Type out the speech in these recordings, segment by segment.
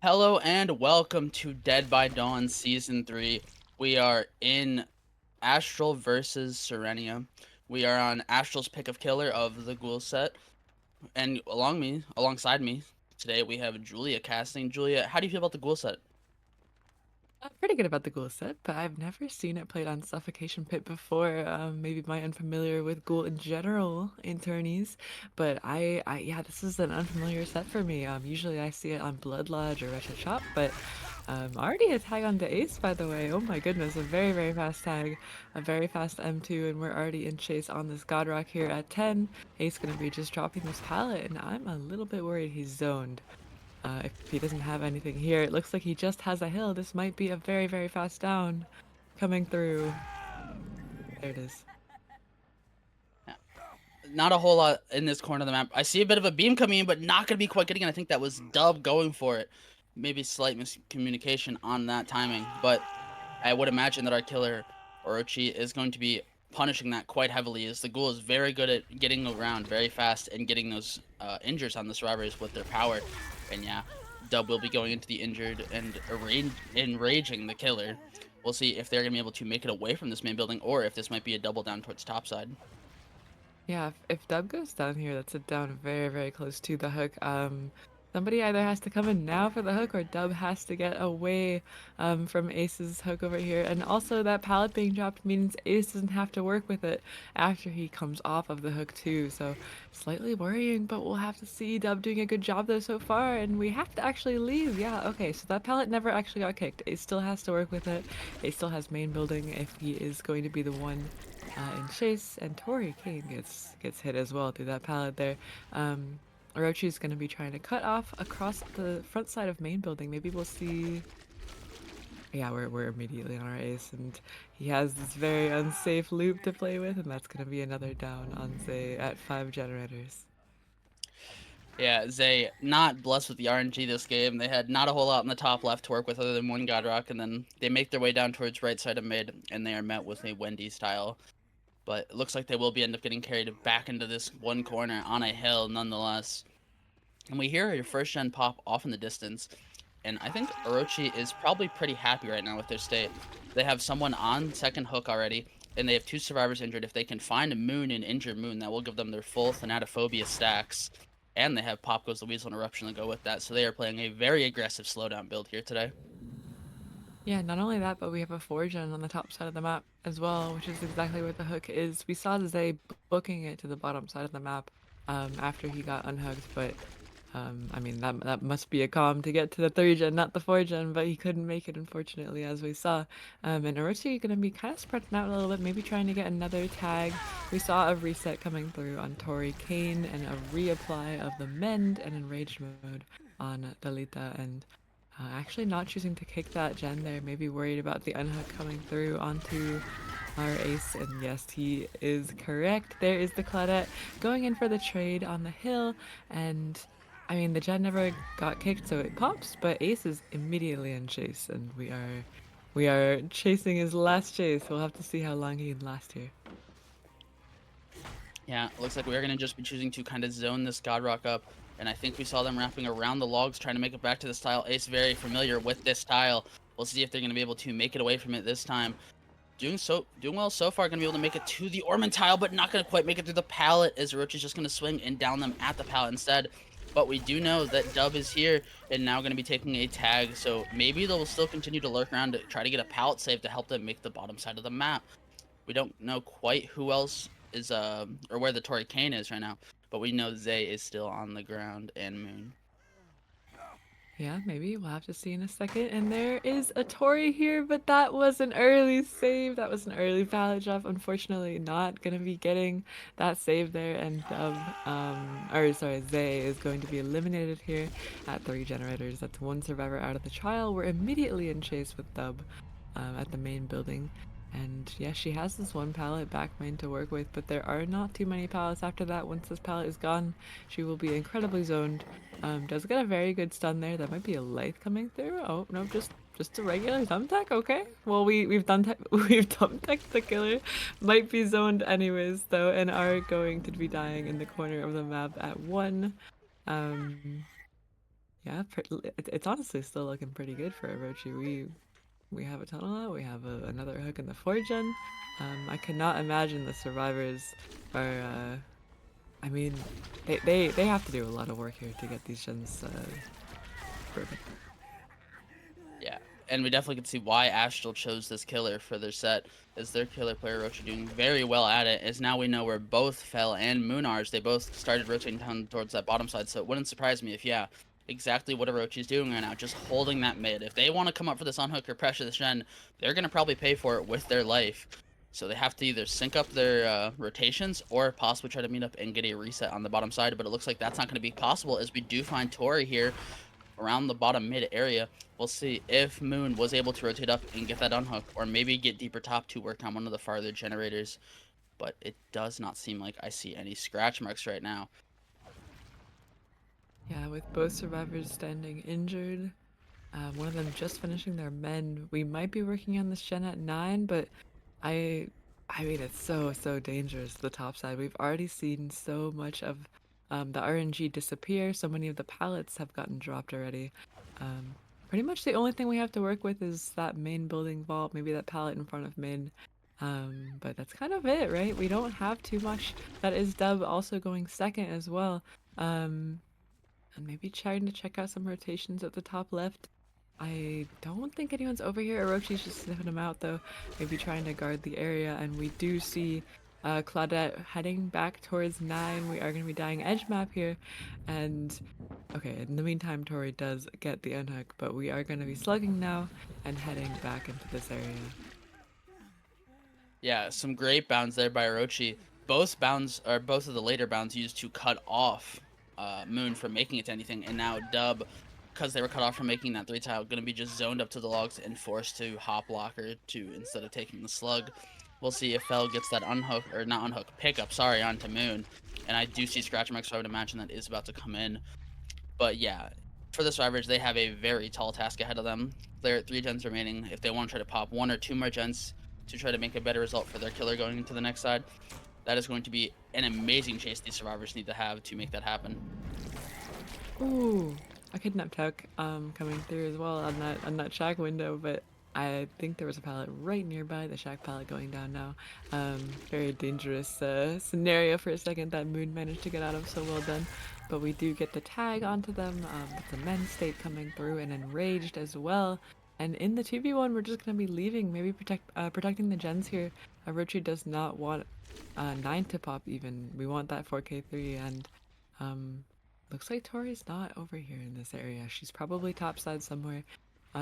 Hello and welcome to Dead by Dawn Season 3. We are in Astral versus Sirenia. We are on Astral's pick of killer of the ghoul set. And alongside me, today we have Julia casting. Julia, how do you feel about the ghoul set? I'm pretty good about the ghoul set, but I've never seen it played on Suffocation Pit before. Maybe my unfamiliar with ghoul in general in tourneys, but yeah, this is an unfamiliar set for me. Usually I see it on Blood Lodge or Wretched Shop, but already a tag on the Ace, by the way. Oh my goodness, a very, very fast tag, a very fast M2, and we're already in chase on this God Rock here at 10. Ace gonna be just dropping this pallet, and I'm a little bit worried he's zoned. If he doesn't have anything here, it looks like he just has a hill. This might be a very, very fast down coming through. There it is. Yeah. Not a whole lot in this corner of the map. I see a bit of a beam coming in, but not going to be quite getting it. I think that was Dub going for it. Maybe slight miscommunication on that timing, but I would imagine that our killer Orochi is going to be punishing that quite heavily, as the ghoul is very good at getting around very fast and getting those injures on the survivors with their power. And yeah, Dub will be going into the injured and enraging the killer. We'll see if they're going to be able to make it away from this main building, or if this might be a double down towards topside. Yeah, if Dub goes down here, that's a down very, very close to the hook. Somebody either has to come in now for the hook or Dub has to get away from Ace's hook over here. And also that pallet being dropped means Ace doesn't have to work with it after he comes off of the hook too. So slightly worrying, but we'll have to see. Dub doing a good job though so far, and we have to actually leave. Yeah, okay, so that pallet never actually got kicked. Ace still has to work with it. Ace still has main building if he is going to be the one in chase, and Tori Kane gets hit as well through that pallet there. Orochi is going to be trying to cut off across the front side of main building. Maybe we'll see. Yeah, we're immediately on our ace, and he has this very unsafe loop to play with, and that's going to be another down on Zay at 5 generators. Yeah, Zay not blessed with the RNG this game. They had not a whole lot in the top left to work with other than one God Rock, and then they make their way down towards right side of mid, and they are met with a Wendy style. But it looks like they will be end up getting carried back into this one corner on a hill nonetheless. And we hear your first gen pop off in the distance, and I think Orochi is probably pretty happy right now with their state. They have someone on second hook already, and they have two survivors injured. If they can find a Moon and injure Moon, that will give them their full Thanatophobia stacks. And they have Pop Goes the Weasel and Eruption to go with that, so they are playing a very aggressive slowdown build here today. Yeah, not only that, but we have a 4 gen on the top side of the map as well, which is exactly where the hook is. We saw Zay booking it to the bottom side of the map after he got unhooked, but I mean, that must be a calm to get to the 3 gen, not the 4 gen, but he couldn't make it, unfortunately, as we saw. And Orochi going to be kind of spreading out a little bit, maybe trying to get another tag. We saw a reset coming through on Tori Kane and a reapply of the Mend and Enraged mode on Dalita, and actually not choosing to kick that gen there, maybe worried about the unhook coming through onto our ace, and yes, he is correct. There is the Claudette going in for the trade on the hill, and I mean, the gen never got kicked, so it pops, but Ace is immediately in chase, and we are chasing his last chase. We'll have to see how long he can last here. Yeah, it looks like we're going to just be choosing to kind of zone this God Rock up. And I think we saw them wrapping around the logs, trying to make it back to this tile. Ace very familiar with this tile. We'll see if they're going to be able to make it away from it this time. Doing well so far. Going to be able to make it to the Orman tile, but not going to quite make it through the pallet, as Roach is just going to swing and down them at the pallet instead. But we do know that Dub is here and now going to be taking a tag, so maybe they'll still continue to lurk around to try to get a pallet save to help them make the bottom side of the map. We don't know quite who else is or where the Tory Kane is right now, but we know Zay is still on the ground and Moon. Yeah, maybe we'll have to see in a second. And there is a Tori here, but that was an early save. That was an early pallet drop. Unfortunately, not gonna be getting that save there. And or sorry, Zay is going to be eliminated here at 3 generators. That's one survivor out of the trial. We're immediately in chase with Dub at the main building. And yeah, she has this one pallet back main to work with, but there are not too many pallets after that. Once this pallet is gone, she will be incredibly zoned. Does get a very good stun there. That might be a Lythe coming through. Oh no, just a regular thumbtack. Okay. Well, we've done we've thumbtacked the killer. Might be zoned anyways though, and are going to be dying in the corner of the map at 1. Um, Yeah, it's honestly still looking pretty good for Orochi. We have a tunnel out. We have another hook in the 4 gen. I cannot imagine the survivors are. I mean, they have to do a lot of work here to get these gens perfect. Yeah, and we definitely can see why Astral chose this killer for their set, is their killer player Rocha doing very well at it, as now we know where both Fel and Moonars, they both started rotating down towards that bottom side, so it wouldn't surprise me if, yeah, exactly what Orochi's doing right now, just holding that mid. If they want to come up for this unhook or pressure this gen, they're going to probably pay for it with their life. So they have to either sync up their rotations or possibly try to meet up and get a reset on the bottom side, but it looks like that's not going to be possible as we do find Tori here around the bottom mid area. We'll see if Moon was able to rotate up and get that unhook, or maybe get deeper top to work on one of the farther generators. But it does not seem like I see any scratch marks right now. Yeah, with both survivors standing injured, one of them just finishing their men. We might be working on this gen at 9, but I I mean it's so dangerous the top side. We've already seen so much of the RNG disappear. So many of the pallets have gotten dropped already. Pretty much the only thing we have to work with is that main building vault, maybe that pallet in front of main. But that's kind of it, right? We don't have too much. That is Dub also going second as well. Um, and maybe trying to check out some rotations at the top left. I don't think anyone's over here. Orochi's just sniffing them out though, maybe trying to guard the area. And we do see Claudette heading back towards 9. We are going to be dying edge map here. And okay, in the meantime, Tori does get the unhook, but we are going to be slugging now and heading back into this area. Yeah, some great bounds there by Orochi. Both bounds, or both of the later bounds, used to cut off Moon from making it to anything, and now Dub, because they were cut off from making that 3 tile, going to be just zoned up to the logs and forced to hop locker to instead of taking the slug. We'll see if Fel gets that unhook, or not unhook, pickup, sorry, onto Moon. And I do see scratch marks, so I would imagine that is about to come in. But yeah, for the survivors, they have a very tall task ahead of them. They're at 3 gens remaining. If they want to try to pop 1 or 2 more gens to try to make a better result for their killer going into the next side, that is going to be an amazing chase these survivors need to have to make that happen. Ooh, a kidnapped hook coming through as well on that shack window, but I think there was a pallet right nearby, the shack pallet going down now. Very dangerous scenario for a second that Moon managed to get out of, so well done. But we do get the tag onto them. With the men's state coming through and enraged as well. And in the 2v1, we're just gonna be leaving, maybe protecting the gens here. Orochi does not want 9 to pop even. We want that 4k3 and um, looks like Tori's not over here in this area. She's probably topside somewhere.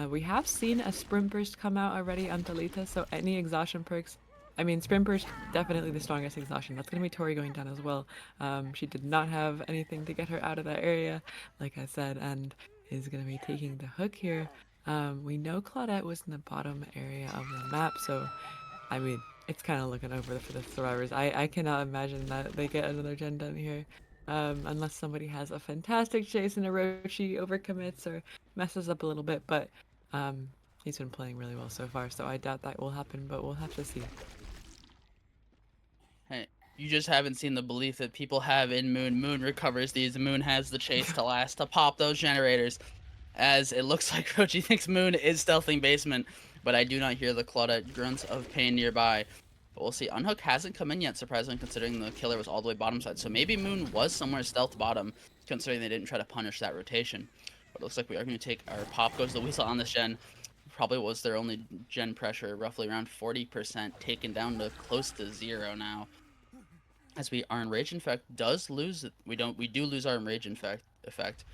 We have seen a sprint burst come out already on Talita, so any exhaustion perks. I mean, sprint burst definitely the strongest exhaustion. That's gonna be Tori going down as well. She did not have anything to get her out of that area, like I said, and is gonna be taking the hook here. We know Claudette was in the bottom area of the map, so I mean, it's kind of looking over for the survivors. I cannot imagine that they get another gen done here. Unless somebody has a fantastic chase and Orochi overcommits or messes up a little bit, but um, he's been playing really well so far, so I doubt that will happen, but we'll have to see. Hey, you just haven't seen the belief that people have in Moon. Moon recovers these. Moon has the chase to last to pop those generators. As it looks like Rochi thinks Moon is stealthing basement, but I do not hear the Claudette grunts of pain nearby. But we'll see. Unhook hasn't come in yet, surprisingly, considering the killer was all the way bottom side. So maybe Moon was somewhere stealth bottom, considering they didn't try to punish that rotation. But it looks like we are going to take our pop goes the weasel on this gen. Probably was their only gen pressure, roughly around 40%, taken down to close to 0 now. As our enrage effect does lose, we do lose our enrage effect,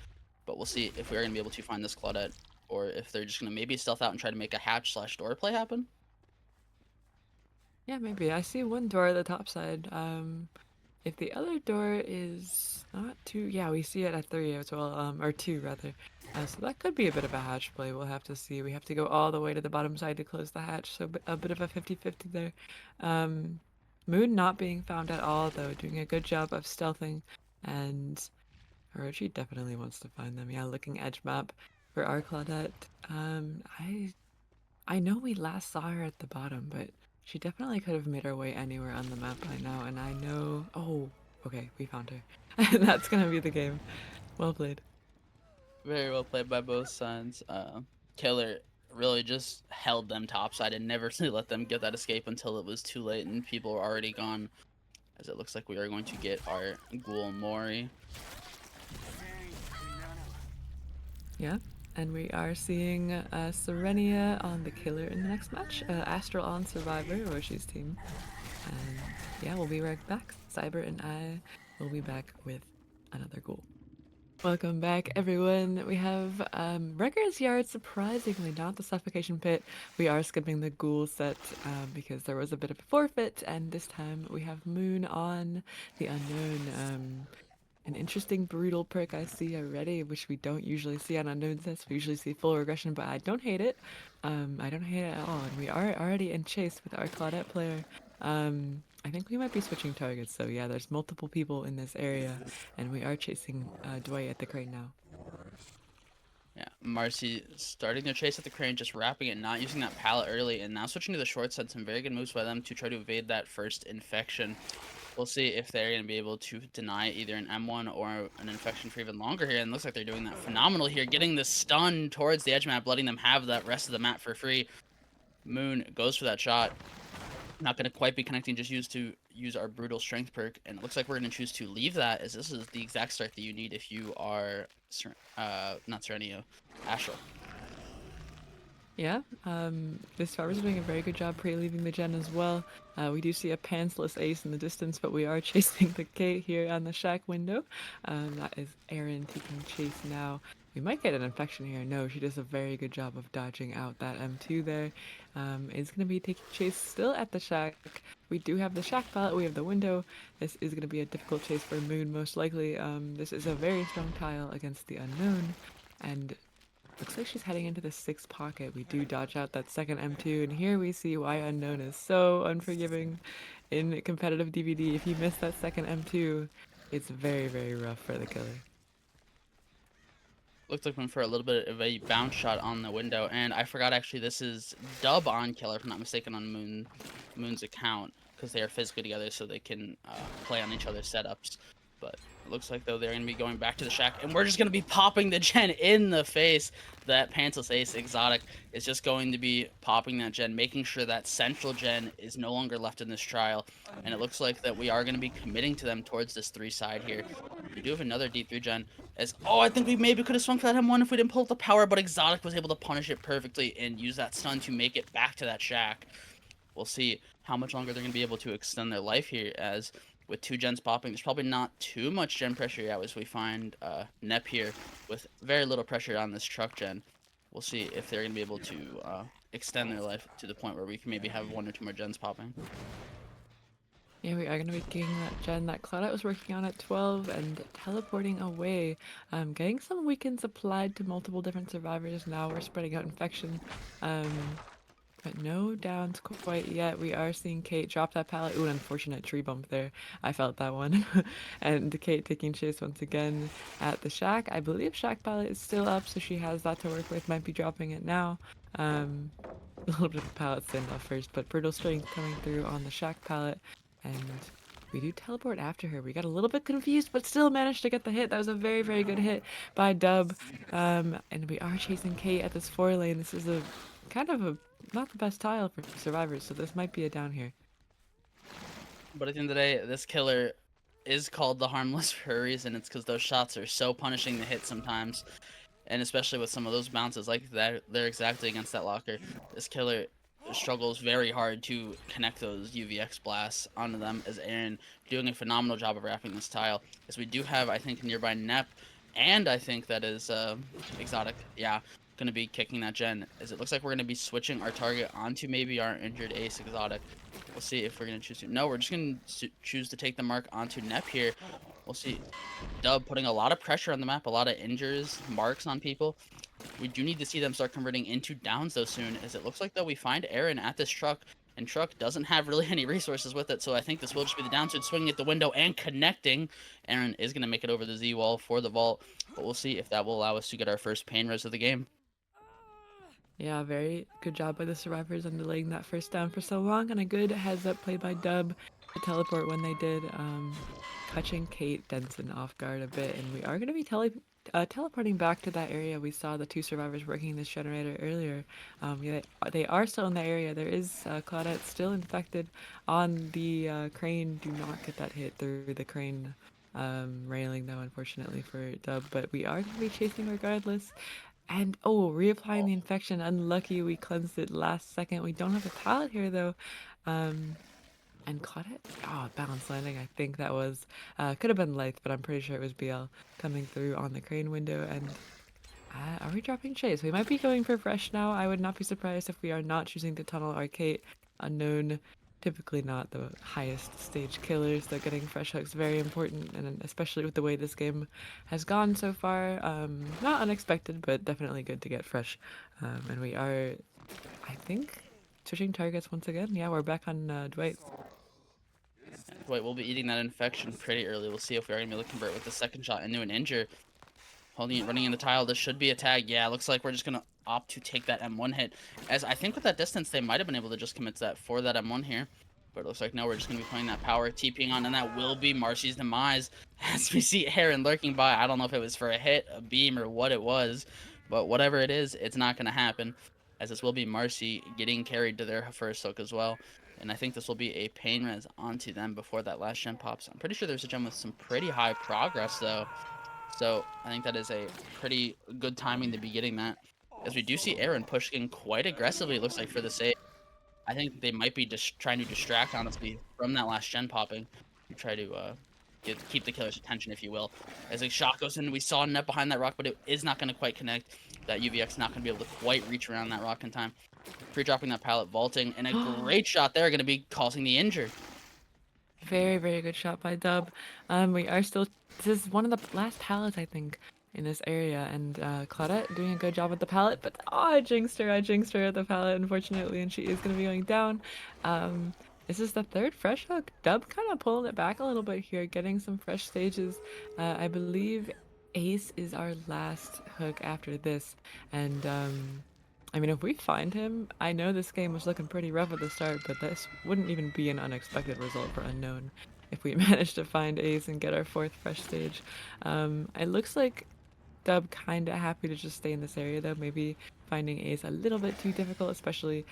but we'll see if we are going to be able to find this Claudette, or if they're just going to maybe stealth out and try to make a hatch slash door play happen. Yeah, maybe. I see one door at the top side. If the other door is not too, yeah, we see it at 3 as well, or 2 rather. So that could be a bit of a hatch play. We'll have to see. We have to go all the way to the bottom side to close the hatch, so a bit of a 50-50 there. Um, Moon not being found at all, though, doing a good job of stealthing, and Orochi definitely wants to find them. Yeah, looking edge map for our Claudette. I know we last saw her at the bottom, but she definitely could have made her way anywhere on the map by now, and I know... Oh, okay, we found her. And that's gonna be the game. Well played. Very well played by both sides. Killer really just held them topside and never really let them get that escape until it was too late and people were already gone. As it looks like we are going to get our Ghoul Mori. Yeah, and we are seeing Sirenia on the killer in the next match. Astral on Survivor, Roshi's team. And yeah, we'll be right back. Cyber and I will be back with another goal. Welcome back, everyone. We have Wrecker's Yard, surprisingly not the Suffocation Pit. We are skipping the Ghoul set because there was a bit of a forfeit, and this time we have Moon on the Unknown. An interesting brutal perk I see already, which we don't usually see on Unknown sets. We usually see full regression, but I don't hate it. I don't hate it at all, and we are already in chase with our Claudette player. I think we might be switching targets, so yeah, there's multiple people in this area, and we are chasing Dwight at the crane now. Yeah, Marcy starting their chase at the crane, just wrapping it, not using that pallet early, and now switching to the short side. Some very good moves by them to try to evade that first infection. We'll see if they're going to be able to deny either an M1 or an infection for even longer here. And it looks like they're doing that phenomenal here, getting the stun towards the edge map, letting them have that rest of the map for free. Moon goes for that shot. Not going to quite be connecting, just use our brutal strength perk. And it looks like we're going to choose to leave that, as this is the exact start that you need if you are, not Sirenia, Astral. Yeah, this farmer's doing a very good job pre-leaving the gen as well. We do see a pantsless ace in the distance, but we are chasing the Kate here on the shack window. That is Erin taking chase now. We might get an infection here. No, she does a very good job of dodging out that M2 there. Is going to be taking chase still at the shack. We do have the shack pallet, we have the window. This is going to be a difficult chase for Moon most likely. This is a very strong tile against the Unknown, and looks like she's heading into the sixth pocket. We do dodge out that second M2, and here we see why Unknown is so unforgiving in competitive DVD. If you miss that second M2, it's very, very rough for the killer. Looked like went for a little bit of a bounce shot on the window, and I forgot actually this is dub on Killer, if I'm not mistaken, on Moon's account, because they are physically together so they can play on each other's setups. But it looks like, though, they're going to be going back to the shack, and we're just going to be popping the gen in the face. That Pantsless Ace Exotic is just going to be popping that gen, making sure that central gen is no longer left in this trial. And it looks like that we are going to be committing to them towards this 3 side here. We do have another D3 gen. I think we maybe could have swung for that M1 if we didn't pull up the power, but Exotic was able to punish it perfectly and use that stun to make it back to that shack. We'll see how much longer they're going to be able to extend their life here, as with 2 gens popping, there's probably not too much gen pressure yet, as we find Nep here with very little pressure on this truck gen. We'll see if they're going to be able to extend their life to the point where we can maybe have 1 or 2 more gens popping. Yeah, we are going to be getting that gen that Claudette was working on at 12 and teleporting away. Getting some weekends applied to multiple different survivors. Now we're spreading out infection. But no downs quite yet. We are seeing Kate drop that pallet. Ooh, an unfortunate tree bump there. I felt that one. And Kate taking chase once again at the shack. I believe shack pallet is still up, so she has that to work with. Might be dropping it now. A little bit of a pallet standoff first, but brutal strength coming through on the shack pallet. And we do teleport after her. We got a little bit confused, but still managed to get the hit. That was a very, very good hit by Dub. And we are chasing Kate at this 4 lane. This is a kind of a not the best tile for survivors, so this might be a down here. But at the end of the day, this killer is called the Harmless for a reason. It's because those shots are so punishing to hit sometimes. And especially with some of those bounces like that, they're exactly against that locker. This killer struggles very hard to connect those UVX blasts onto them, as Aaron doing a phenomenal job of wrapping this tile. As we do have, I think, nearby Nep, and I think that is Exotic. Yeah, going to be kicking that gen, as it looks like we're going to be switching our target onto maybe our injured Ace Exotic. We'll see if we're going to choose to. No, we're just going to choose to take the mark onto Nep here. We'll see. Dub putting a lot of pressure on the map, a lot of injures, marks on people. We do need to see them start converting into downs though soon, as it looks like though we find Aaron at this truck, and truck doesn't have really any resources with it, so I think this will just be the down suit swinging at the window and connecting. Aaron is going to make it over the Z wall for the vault, but we'll see if that will allow us to get our first pain res of the game. Yeah, very good job by the survivors on delaying that first down for so long, and a good heads up play by Dub to teleport when they did, catching Kate Denson off guard a bit. And we are going to be Teleporting back to that area, we saw the two survivors working this generator earlier. Yeah, they are still in the area. There is Claudette still infected on the crane. Do not get that hit through the crane railing, though, unfortunately for Dub. But we are going to be chasing regardless. And oh, reapplying the infection. Unlucky we cleansed it last second. We don't have a pallet here, though. Um, and Claudette? Oh, balance landing. I think that was. Could have been Lythe, but I'm pretty sure it was BL coming through on the crane window. And are we dropping Chase? We might be going for Fresh now. I would not be surprised if we are not choosing the Tunnel Arcade. Unknown, typically not the highest stage killers, so getting Fresh hooks very important, and especially with the way this game has gone so far. Not unexpected, but definitely good to get Fresh. And we are, I think, switching targets once again. Yeah, we're back on Dwight. Wait, we'll be eating that infection pretty early. We'll see if we're going to be able to convert with the second shot into an injure. Holding it, running in the tile. This should be a tag. Yeah, looks like we're just going to opt to take that M1 hit. As I think with that distance, they might have been able to just commit to that for that M1 here. But it looks like no, we're just going to be playing that power, TPing on, and that will be Marcy's demise. As we see Aaron lurking by. I don't know if it was for a hit, a beam, or what it was. But whatever it is, it's not going to happen. As this will be Marcy getting carried to their first hook as well. And I think this will be a pain res onto them before that last gem pops. I'm pretty sure there's a gem with some pretty high progress, though. So I think that is a pretty good timing to be getting that. As we do see Aaron pushing quite aggressively, it looks like, for the save. I think they might be just trying to distract, honestly, from that last gen popping. To try to keep the killer's attention, if you will. As a shot goes in, we saw Net behind that rock, but it is not going to quite connect. That UVX not going to be able to quite reach around that rock in time. Pre-dropping that pallet, vaulting, and a great shot there, going to be causing the injure. Very, very good shot by Dub. We are still. This is one of the last pallets, I think, in this area, and Claudette doing a good job with the pallet. But oh, I jinxed her. I jinxed her at the pallet, unfortunately, and she is going to be going down. This is the third fresh hook. Dub kind of pulling it back a little bit here, getting some fresh stages. I believe Ace is our last hook after this, and I mean, if we find him, I know this game was looking pretty rough at the start, but this wouldn't even be an unexpected result for Unknown if we managed to find Ace and get our fourth fresh stage. It looks like Dub kinda happy to just stay in this area though. Maybe finding Ace a little bit too difficult, especially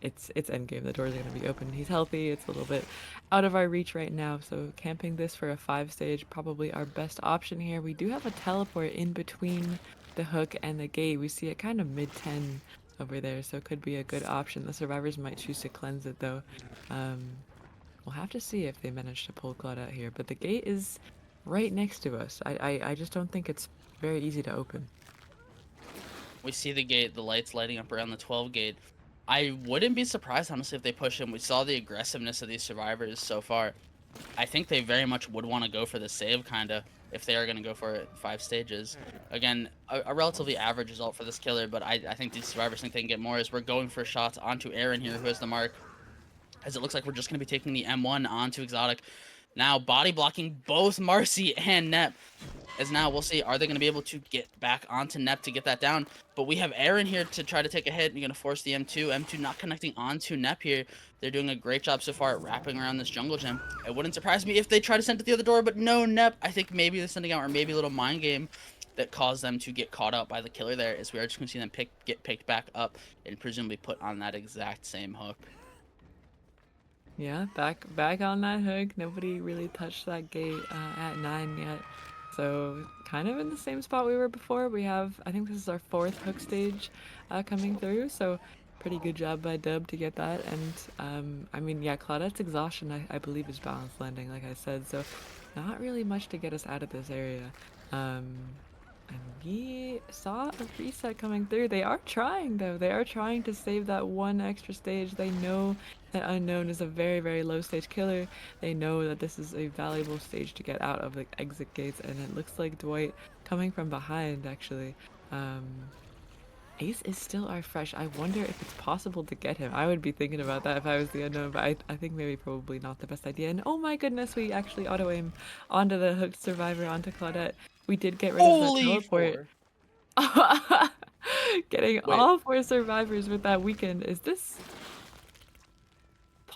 it's endgame. The doors are gonna be open. He's healthy. It's a little bit out of our reach right now. So camping this for a 5 stage probably our best option here. We do have a teleport in between the hook and the gate. We see it kind of mid-10 over there, so it could be a good option. The survivors might choose to cleanse it though. We'll have to see if they manage to pull Claude out here. But the gate is right next to us. I just don't think it's very easy to open. We see the gate, the lights lighting up around the 12 gate. I wouldn't be surprised, honestly, if they push him. We saw the aggressiveness of these survivors so far. I think they very much would want to go for the save, kind of, if they are going to go for it 5 stages. Again, a relatively average result for this killer, but I think these survivors think they can get more as we're going for shots onto Aaron here, who has the mark. As it looks like we're just going to be taking the M1 onto Exotic. Now body blocking both Marcy and Nep. As now we'll see, are they going to be able to get back onto Nep to get that down? But we have Aaron here to try to take a hit. You're going to force the M2. M2 not connecting onto Nep here. They're doing a great job so far at wrapping around this jungle gem. It wouldn't surprise me if they try to send it to the other door, but no, Nep. I think maybe they're sending out, or maybe a little mind game that caused them to get caught out by the killer there, as we are just going to see them get picked back up and presumably put on that exact same hook. Yeah, back on that hook. Nobody really touched that gate at 9 yet. So kind of in the same spot we were before. We have, I think this is our fourth hook stage coming through. So pretty good job by Dub to get that. And I mean, yeah, Claudette's exhaustion, I believe, is balance landing, like I said. So not really much to get us out of this area. And we saw a reset coming through. They are trying, though. They are trying to save that one extra stage. They know that Unknown is a very, very low stage killer. They know that this is a valuable stage to get out of the exit gates. And it looks like Dwight coming from behind, actually. Ace is still our fresh. I wonder if it's possible to get him. I would be thinking about that if I was the Unknown, but I think maybe probably not the best idea. And oh my goodness, we actually auto-aim onto the hooked survivor, onto Claudette. We did get rid of that Holy teleport. Getting Wait. all 4 survivors with that weekend. Is this...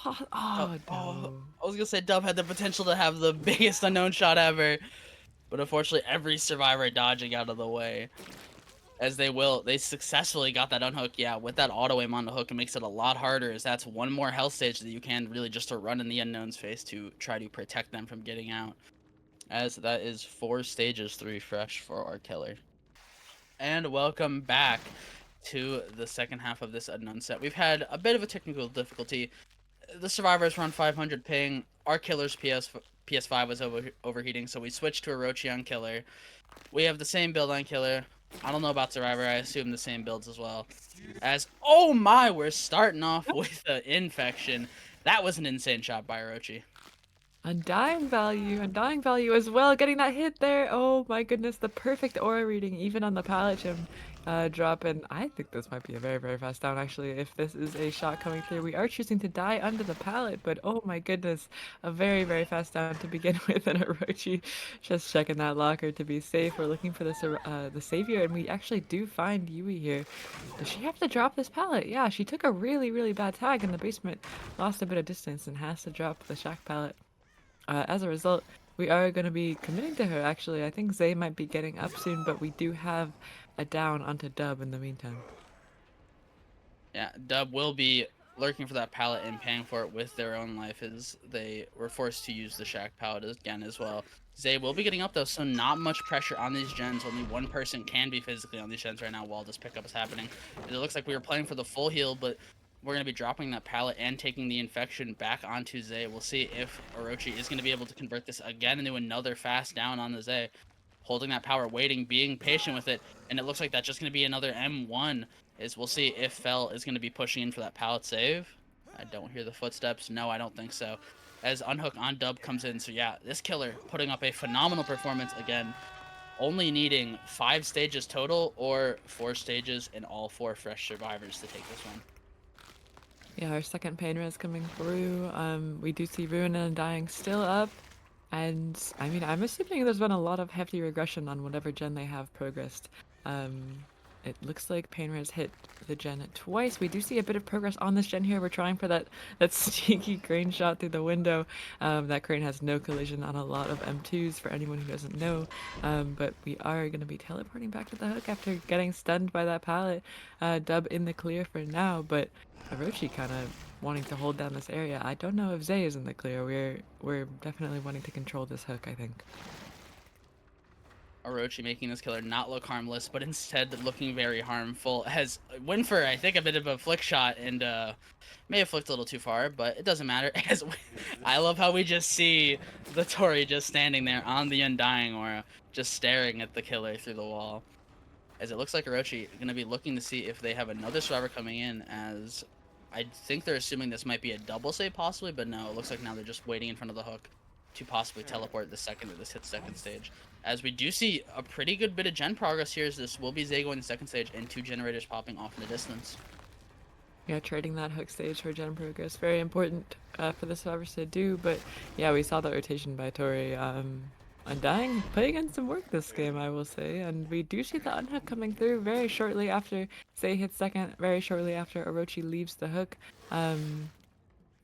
Oh, Oh, no. I was gonna say Dub had the potential to have the biggest unknown shot ever. But unfortunately, every survivor dodging out of the way. As they successfully got that unhook. Yeah, with that auto aim on the hook, it makes it a lot harder, as that's one more health stage that you can really just to run in the unknown's face to try to protect them from getting out. As that is 4 stages to refresh for our killer. And welcome back to the second half of this unknown set. We've had a bit of a technical difficulty. The survivors were on 500 ping. Our killer's PS5 was overheating, so we switched to Orochi on killer. We have the same build on killer. I don't know about survivor. I assume the same builds as well. As oh my, we're starting off with an infection. That was an insane shot by Orochi. Undying value as well, getting that hit there. Oh my goodness, the perfect aura reading, even on the pallet gem drop. And I think this might be a very, very fast down, actually. If this is a shot coming through, we are choosing to die under the pallet, but oh my goodness, a very, very fast down to begin with. And Orochi just checking that locker to be safe. We're looking for the savior, and we actually do find Yui here. Does she have to drop this pallet? Yeah, she took a really, really bad tag in the basement, lost a bit of distance, and has to drop the shack pallet. As a result, we are going to be committing to her, actually. I think Zay might be getting up soon, but we do have a down onto Dub in the meantime. Yeah, Dub will be lurking for that pallet and paying for it with their own life, as they were forced to use the shack pallet again as well. Zay will be getting up though, so not much pressure on these gens. Only one person can be physically on these gens right now while this pickup is happening. And it looks like we were playing for the full heal, but we're going to be dropping that pallet and taking the infection back onto Zay. We'll see if Orochi is going to be able to convert this again into another fast down on the Zay. Holding that power, waiting, being patient with it, and it looks like that's just going to be another M1. Is we'll see if Fell is going to be pushing in for that pallet save. I don't hear the footsteps. No, I don't think so. As Unhook on Dub comes in. So yeah, this killer putting up a phenomenal performance again. Only needing 5 stages total or 4 stages and all 4 fresh survivors to take this one. Yeah, our second pain res coming through. We do see Ruin and Undying still up. And I mean, I'm assuming there's been a lot of hefty regression on whatever gen they have progressed. Um, it looks like Painter's hit the gen twice. We do see a bit of progress on this gen here. We're trying for that sneaky crane shot through the window. That crane has no collision on a lot of M2s for anyone who doesn't know. But we are going to be teleporting back to the hook after getting stunned by that pallet. Dub in the clear for now, but Orochi kind of wanting to hold down this area. I don't know if Zay is in the clear. We're definitely wanting to control this hook, I think. Orochi making this killer not look harmless, but instead looking very harmful. Has went for, I think, a bit of a flick shot and may have flicked a little too far, but it doesn't matter. As I love how we just see the Tori just standing there on the Undying Aura, just staring at the killer through the wall. As it looks like Orochi going to be looking to see if they have another survivor coming in, as I think they're assuming this might be a double save possibly, but no, it looks like now they're just waiting in front of the hook to possibly teleport the second that this hits second stage. As we do see a pretty good bit of gen progress here, as this will be Zay going to second stage and 2 generators popping off in the distance. Yeah, trading that hook stage for gen progress, very important for the survivors to do, but yeah, we saw the rotation by Tori. Undying putting in some work this game, I will say, and we do see the unhook coming through very shortly after Zay hits second, very shortly after Orochi leaves the hook.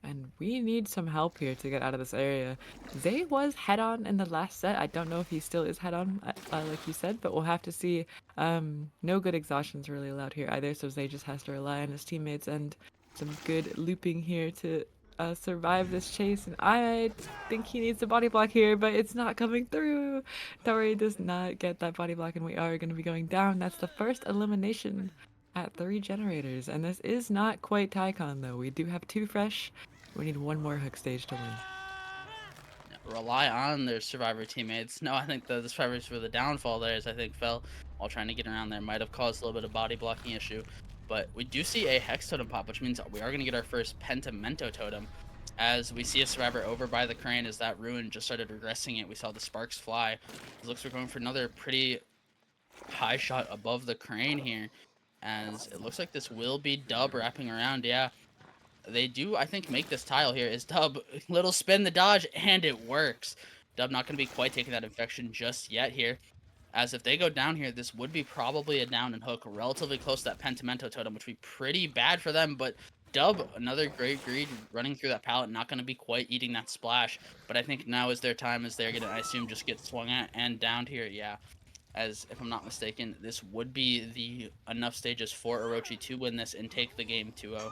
And we need some help here to get out of this area. Zay was head-on in the last set. I don't know if he still is head-on, like you said, but we'll have to see. No good exhaustions really allowed here either, so Zay just has to rely on his teammates and some good looping here to survive this chase. And I think he needs a body block here, but it's not coming through. Tori does not get that body block, and we are going to be going down. That's the first elimination at 3 generators, and this is not quite Tycon though. We do have 2 fresh. We need 1 more hook stage to win. Rely on their survivor teammates. No, I think the survivors for the downfall there is, I think, Fell while trying to get around there might have caused a little bit of body blocking issue. But we do see a Hex Totem pop, which means we are going to get our first Pentamento Totem. As we see a survivor over by the crane, as that ruin just started regressing it. We saw the sparks fly. It looks like we're going for another pretty high shot above the crane here. As it looks like this will be Dub wrapping around. Yeah, they do, I think, make this tile here. Is Dub little spin the dodge, and it works. Dub not going to be quite taking that infection just yet here. As if they go down here, this would be probably a down and hook relatively close to that Pentamento Totem, which would be pretty bad for them, but Dub, another great greed running through that pallet, not going to be quite eating that splash, but I think now is their time as they're going to, I assume, just get swung at and downed here. Yeah, as if I'm not mistaken, this would be the enough stages for Orochi to win this and take the game 2-0.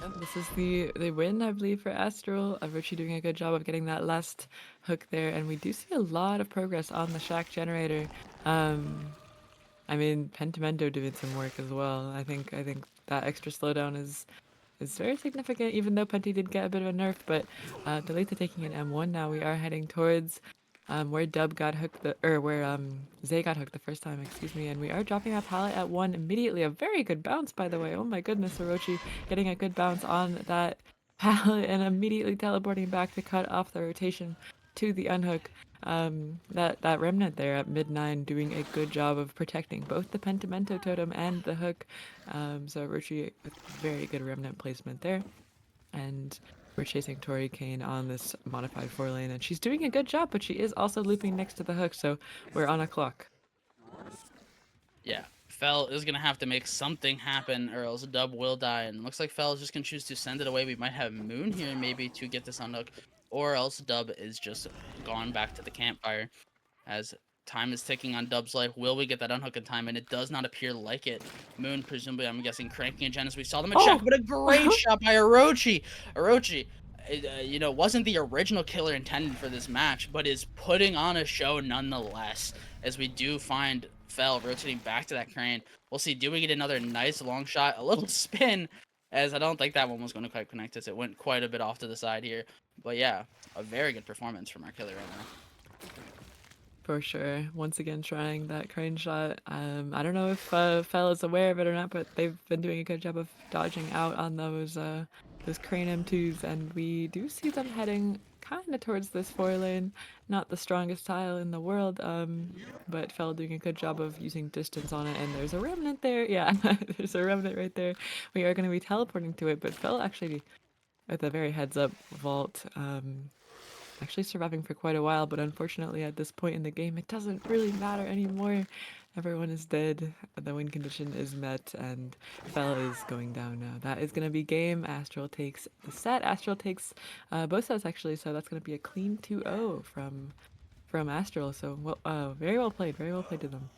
Yep, this is the win, I believe, for Astral. Richie doing a good job of getting that last hook there, and we do see a lot of progress on the Shack generator. Um, I mean, Pentimento doing some work as well. I think that extra slowdown is very significant, even though Penti did get a bit of a nerf. But Delita taking an M1 now. We are heading towards where Dub got hooked or where Zay got hooked the first time, excuse me, and we are dropping that pallet at 1 immediately. A very good bounce, by the way. Oh my goodness, Orochi getting a good bounce on that pallet and immediately teleporting back to cut off the rotation to the unhook. That remnant there at mid 9 doing a good job of protecting both the Pentimento totem and the hook. So Orochi with very good remnant placement there. And we're chasing Tori Kane on this modified 4 lane, and she's doing a good job, but she is also looping next to the hook, so we're on a clock. Yeah, Fell is going to have to make something happen or else Dub will die. And looks like Fell is just going to choose to send it away. We might have Moon here maybe to get this unhook. Or else Dub is just gone back to the campfire as time is ticking on Dub's life. Will we get that unhook in time? And it does not appear like it. Moon, presumably, I'm guessing, cranking again as we saw them in check. Oh! But a great shot by Orochi. Orochi, wasn't the original killer intended for this match, but is putting on a show nonetheless. As we do find Fell rotating back to that crane. We'll see. Do we get another nice long shot? A little spin, as I don't think that one was going to quite connect us. It went quite a bit off to the side here. But yeah, a very good performance from our killer right now. For sure. Once again, trying that crane shot. I don't know if Fell is aware of it or not, but they've been doing a good job of dodging out on those crane M2s, and we do see them heading kind of towards this 4 lane. Not the strongest tile in the world, but Fell doing a good job of using distance on it. And there's a remnant there. Yeah, there's a remnant right there. We are going to be teleporting to it, but Fell actually, with a very heads up vault, actually surviving for quite a while, but unfortunately at this point in the game it doesn't really matter anymore. Everyone is dead, the win condition is met, and Fell is going down now. That is going to be game. Astral takes the set. Astral takes both sets actually, so that's going to be a clean 2-0 from Astral. So well, very well played to them.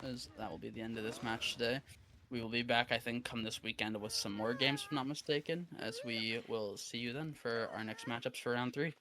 As that will be the end of this match today. We will be back, I think, come this weekend with some more games, if I'm not mistaken, as we will see you then for our next matchups for round 3.